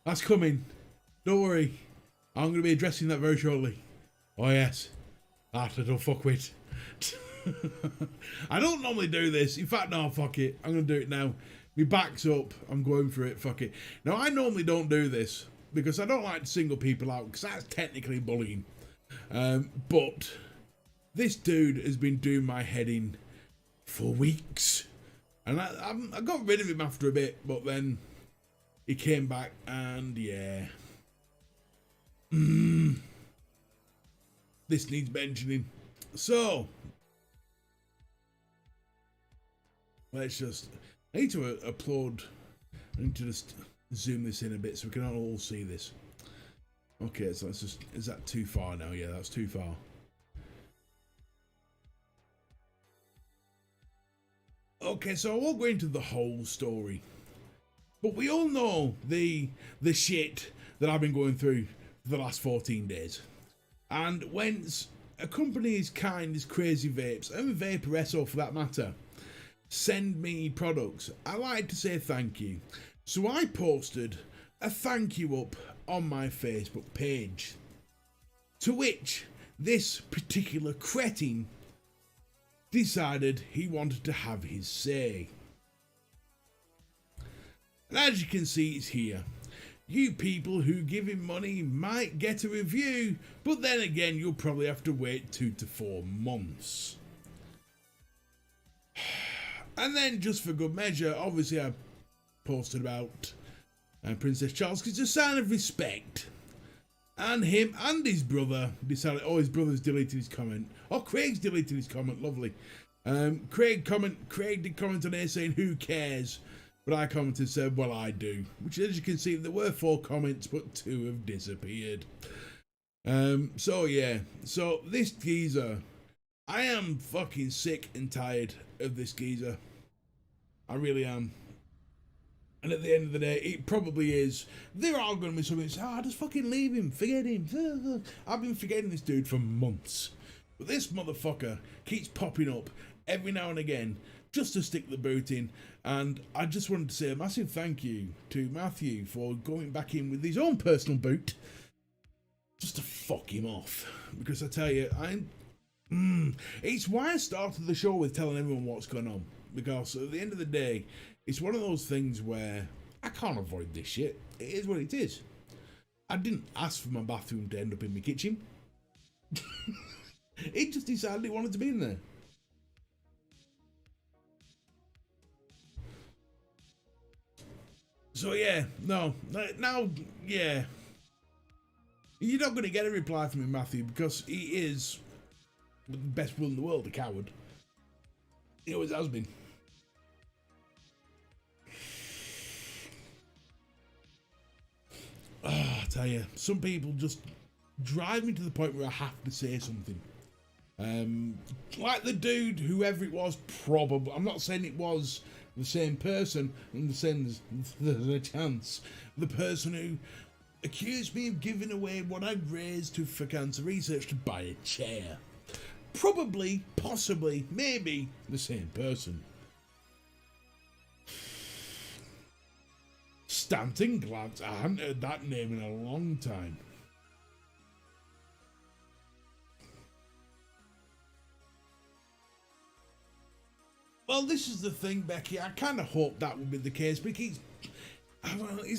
That's coming. Don't worry. I'm going to be addressing that very shortly. Oh, yes. That I don't fuck with. I don't normally do this. In fact, no, fuck it. I'm going to do it now. My back's up. I'm going for it. Fuck it. Now, I normally don't do this because I don't like to single people out because that's technically bullying. But this dude has been doing my head in for weeks. And I got rid of him after a bit, but then he came back and yeah. This needs mentioning. So, let's just... I need to upload. I need to just zoom this in a bit so we can all see this. Okay, so let's just... Is that too far now? Yeah, that's too far. Okay, so I won't go into the whole story. But we all know the shit that I've been going through for the last 14 days. And when a company as kind as Crazy Vapes, and Vaporesso for that matter, send me products, I like to say thank you. So I posted a thank you up on my Facebook page. To which this particular cretin decided he wanted to have his say. And as you can see, it's here. You people who give him money might get a review, but then again, you'll probably have to wait 2 to 4 months. And then, just for good measure, obviously I posted about Princess Charles, because it's a sign of respect. And him and his brother decided, oh, his brother's deleted his comment. Oh, Craig's deleted his comment, lovely. Craig did comment on here saying, who cares? But I commented and said, well, I do. Which, as you can see, there were 4 comments, but 2 have disappeared. So, yeah. So, this geezer, I am fucking sick and tired of this geezer. I really am. And at the end of the day, it probably is. There are going to be some who say, oh, just fucking leave him, forget him. I've been forgetting this dude for months. But this motherfucker keeps popping up every now and again just to stick the boot in. And I just wanted to say a massive thank you to Matthew for going back in with his own personal boot just to fuck him off. Because I tell you, it's why I started the show with telling everyone what's going on. Because at the end of the day, it's one of those things where I can't avoid this shit. It is what it is. I didn't ask for my bathroom to end up in my kitchen. It just decided it wanted to be in there. So yeah, now, yeah. You're not going to get a reply from him, Matthew, because he is, with the best will in the world, a coward. He always has been. Oh, I tell you, some people just drive me to the point where I have to say something. Like the dude, whoever it was, probably. I'm not saying it was the same person, in the sense there's a chance. The person who accused me of giving away what I'd raised for cancer research to buy a chair. Probably, possibly, maybe the same person. Stanton Glance. I haven't heard that name in a long time. Well, this is the thing, Becky. I kind of hoped that would be the case, but he's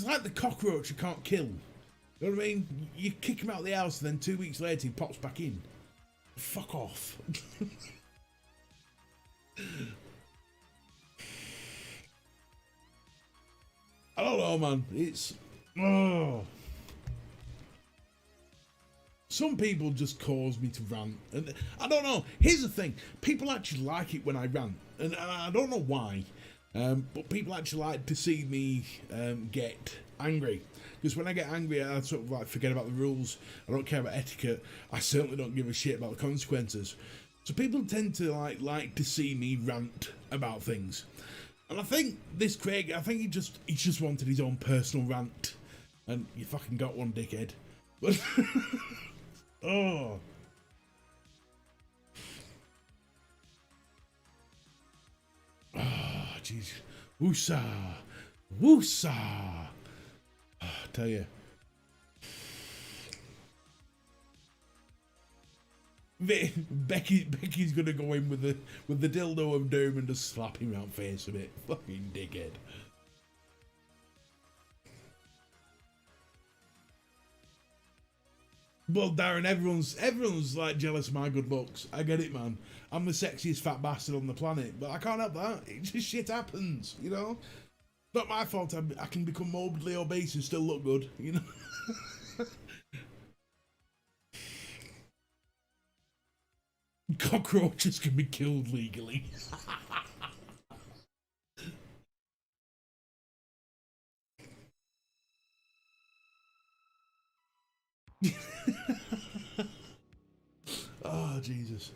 like the cockroach you can't kill. You know what I mean? You kick him out of the house, and then 2 weeks later he pops back in. Fuck off. I don't know, man. It's... Oh. Some people just cause me to rant. And I don't know. Here's the thing. People actually like it when I rant. And I don't know why. But people actually like to see me get angry. Because when I get angry, I sort of like forget about the rules. I don't care about etiquette. I certainly don't give a shit about the consequences. So people tend to like to see me rant about things. And I think this Craig, I think he just wanted his own personal rant. And you fucking got one, dickhead. But oh. Ah, jeez. Woosah. Woosah. I tell you. Becky's gonna go in with the dildo of doom and just slap him out face a bit. Fucking dickhead. Well, Darren, everyone's like jealous of my good looks. I get it, man. I'm the sexiest fat bastard on the planet, but I can't help that. It just shit happens, you know. Not my fault. I can become morbidly obese and still look good, you know. Cockroaches can be killed legally. Oh, Jesus.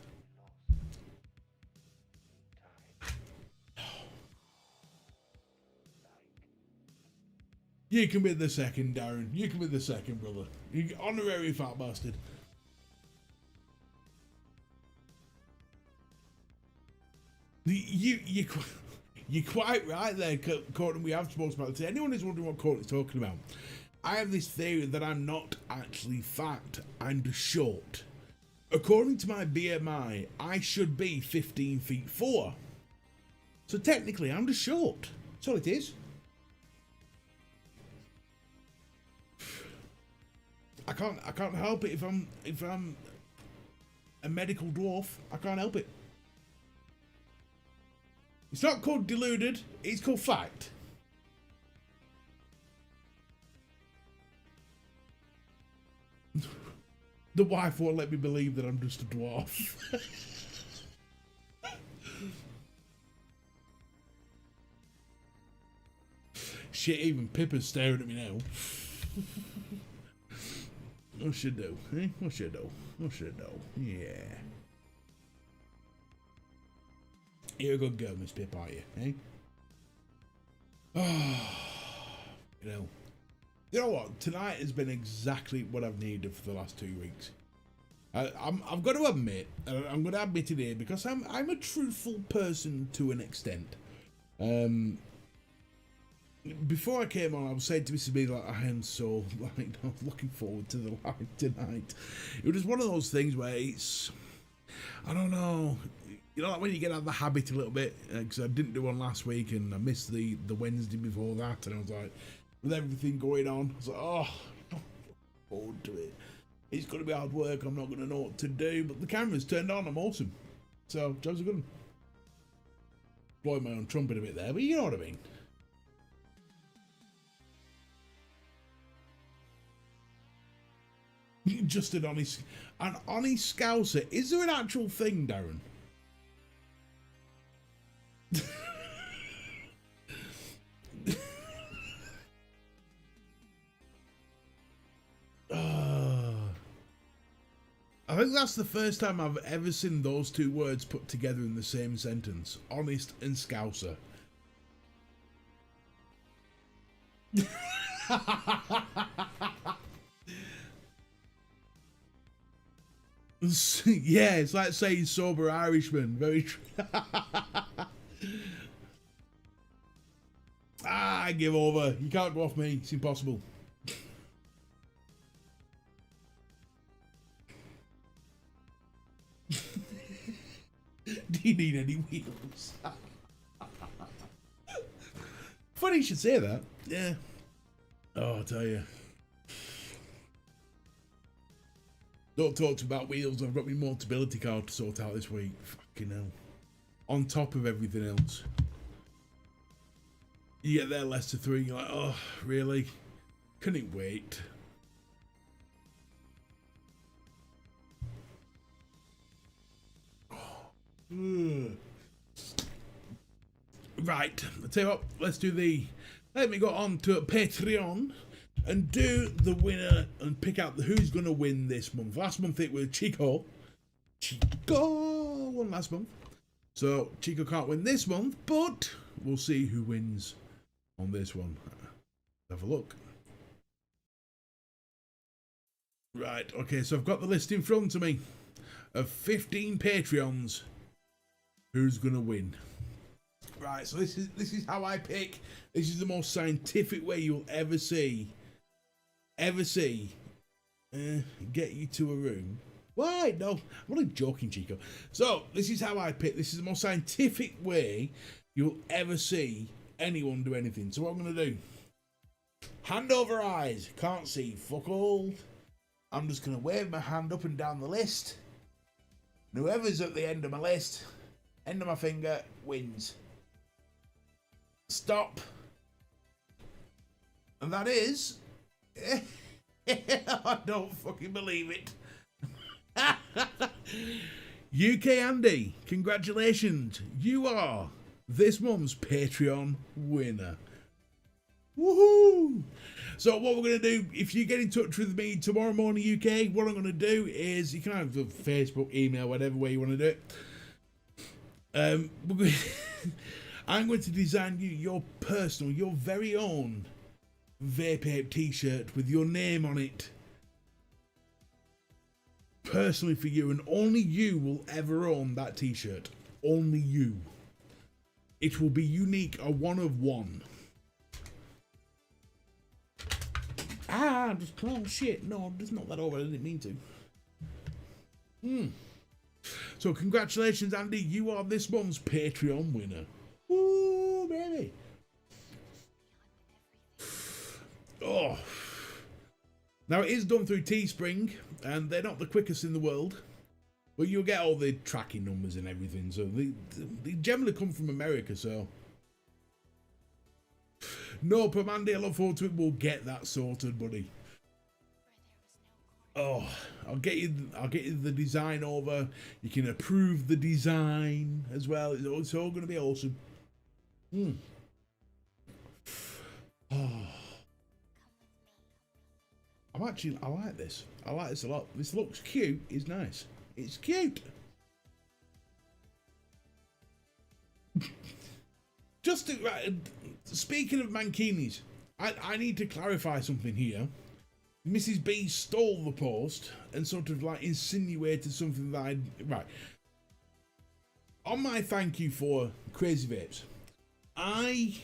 You can be the second, Darren. You can be the second, brother. You honorary fat bastard. You're quite right there, Courtney. We have spoken about it. Anyone who's wondering what Courtney's talking about, I have this theory that I'm not actually fat. I'm just short. According to my BMI, I should be 15 feet 4. So technically, I'm just short. That's all it is. I can't help it if I'm a medical dwarf. I can't help it. It's not called deluded, it's called fact. The wife won't let me believe that I'm just a dwarf. Shit, even Pippa's staring at me now. What should do? Eh? What should do? What should do? Yeah. You're a good girl, Miss Pip, are you? Eh? Oh, you know what? Tonight has been exactly what I've needed for the last 2 weeks. I've got to admit, and I'm going to admit it here because I'm a truthful person to an extent. Before I came on, I was saying to Mrs. B, like, I am so looking forward to the live tonight. It was just one of those things where it's, I don't know, you know, like when you get out of the habit a little bit, because I didn't do one last week and I missed the Wednesday before that, and I was like, with everything going on, I was like, oh, I'm not looking forward to it. It's going to be hard work, I'm not going to know what to do, but the camera's turned on, I'm awesome. So, jobs are good. Blowing my own trumpet a bit there, but you know what I mean. Just an honest scouser. Is there an actual thing, Darren? I think that's the first time I've ever seen those two words put together in the same sentence. Honest and scouser. Yeah, it's like saying sober Irishman. Very true. I give over. You can't go off me. It's impossible. Do you need any wheels? Funny you should say that. Yeah. Oh, I'll tell you. Don't talk to me about wheels. I've got my multibility card to sort out this week. Fucking hell. On top of everything else. You get there less to 3, you're like, oh, really? Couldn't it wait? Right, I'll tell you what, let me go on to Patreon and do the winner and pick out who's going to win this month. Last month it was Chico. Chico won last month. So Chico can't win this month, but we'll see who wins on this one. Have a look. Right, okay, so I've got the list in front of me of 15 Patreons. Who's gonna win? Right, so this is how I pick. This is the most scientific way you'll ever see. Get you to a room. Why? No, I'm only joking, Chico. So this is how I pick. This is the most scientific way you'll ever see anyone do anything. So what I'm gonna do? Hand over eyes. Can't see fuck all. I'm just gonna wave my hand up and down the list. And whoever's at the end of my list, end of my finger, wins. Stop. And that is... I don't fucking believe it. UK Andy, congratulations. You are this month's Patreon winner. Woohoo! So what we're going to do, if you get in touch with me tomorrow morning UK, what I'm going to do is, you can have Facebook, email, whatever way you want to do it. I'm going to design you your personal, your very own VapeApe t-shirt with your name on it. Personally for you, and only you will ever own that t-shirt. Only you. It will be unique, a one of one. Just oh shit, no, just knock that over, I didn't mean to. So congratulations, Andy, you are this month's Patreon winner. Woo, baby. Oh. Now it is done through Teespring, and they're not the quickest in the world, but you'll get all the tracking numbers and everything, so they generally come from America, so... No problem, Andy, I look forward to it. We'll get that sorted, buddy. Oh, I'll get you the design over. You can approve the design as well. It's all going to be awesome. Oh. I like this. I like this a lot. This looks cute. It's nice. It's cute. Just to, speaking of mankinis, I need to clarify something here. Mrs. B stole the post and sort of like insinuated something that right. On my thank you for Crazy Vapes, I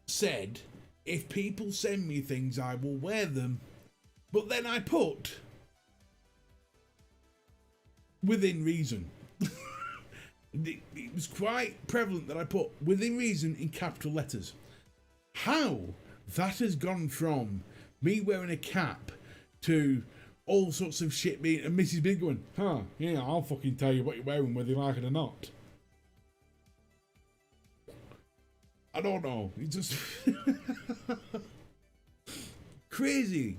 said if people send me things, I will wear them, but then I put within reason. It was quite prevalent that I put within reason in capital letters. How that has gone from me wearing a cap to all sorts of shit being, and Mrs. Big going, yeah, I'll fucking tell you what you're wearing whether you like it or not. I don't know. It's just crazy.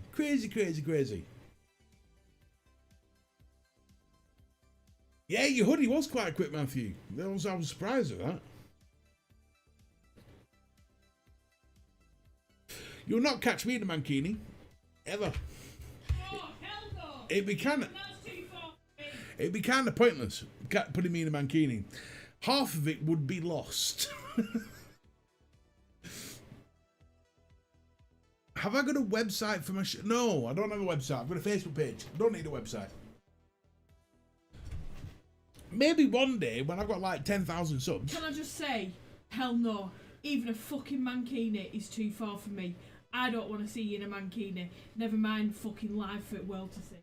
Yeah, your hoodie was quite quick, Matthew. I was surprised at that. You'll not catch me in a mankini. Ever. Oh, hell no. It'd be kind of pointless putting me in a mankini. Half of it would be lost. Have I got a website for my No, I don't have a website. I've got a Facebook page. I don't need a website. Maybe one day when I've got like 10,000 subs. Can I just say, hell no. Even a fucking mankini is too far for me. I don't want to see you in a mankini. Never mind fucking live for the world to see.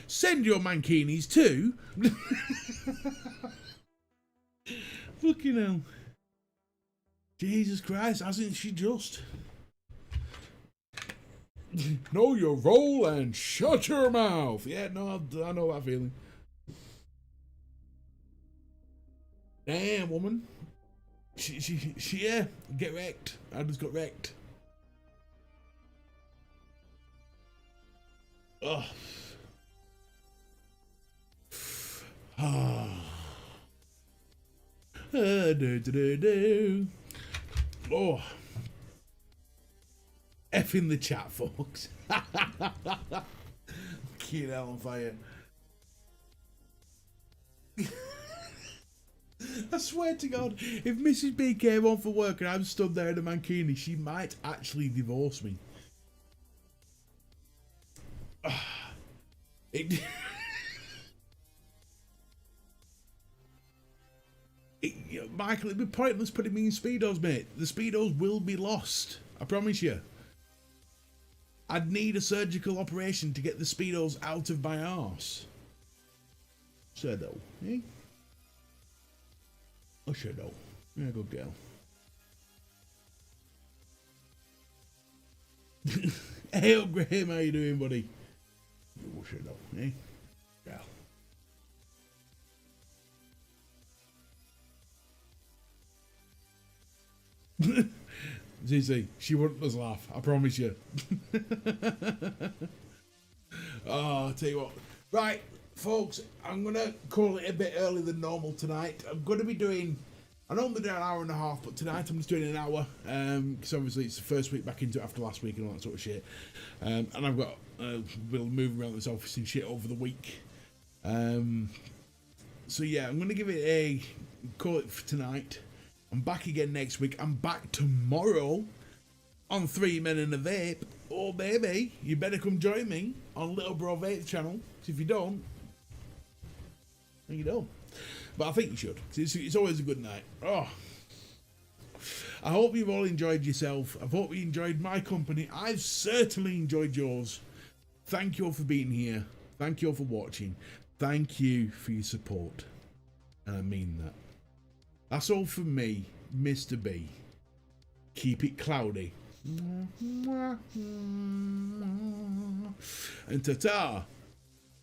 Send your mankinis too. Fucking hell. Jesus Christ, hasn't she just? Know your role and shut your mouth. Yeah, no, I know that feeling. Damn, woman. She, yeah, get wrecked. I just got wrecked. Ugh. Ah. Do. Oh. F in the chat, folks. Keep that on fire. I swear to God, if Mrs. B came on for work and I'm stood there in a mankini, she might actually divorce me. Michael, it'd be pointless putting me in Speedos, mate. The Speedos will be lost. I promise you. I'd need a surgical operation to get the Speedos out of my arse. Shadow, eh? Oh, Shadow. Yeah, good girl. Hey, Graham, how you doing, buddy? Oh, Shadow, eh? Yeah. Zizi, she wouldn't us laugh, I promise you. Oh, I'll tell you what. Right, folks, I'm going to call it a bit earlier than normal tonight. I'm going to be doing, I normally do an hour and a half, but tonight I'm just doing an hour, because obviously it's the first week back into it after last week and all that sort of shit. And I've got, we'll move around this office and shit over the week. So yeah, I'm going to give it a, call it for tonight. I'm back again next week. I'm back tomorrow on 3 Men and a Vape. Oh, baby, you better come join me on Little Bro Vape channel. Because if you don't, then you don't. But I think you should. It's always a good night. Oh, I hope you've all enjoyed yourself. I hope you enjoyed my company. I've certainly enjoyed yours. Thank you all for being here. Thank you all for watching. Thank you for your support. And I mean that. That's all from me, Mr. B. Keep it cloudy. And ta-ta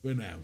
for now.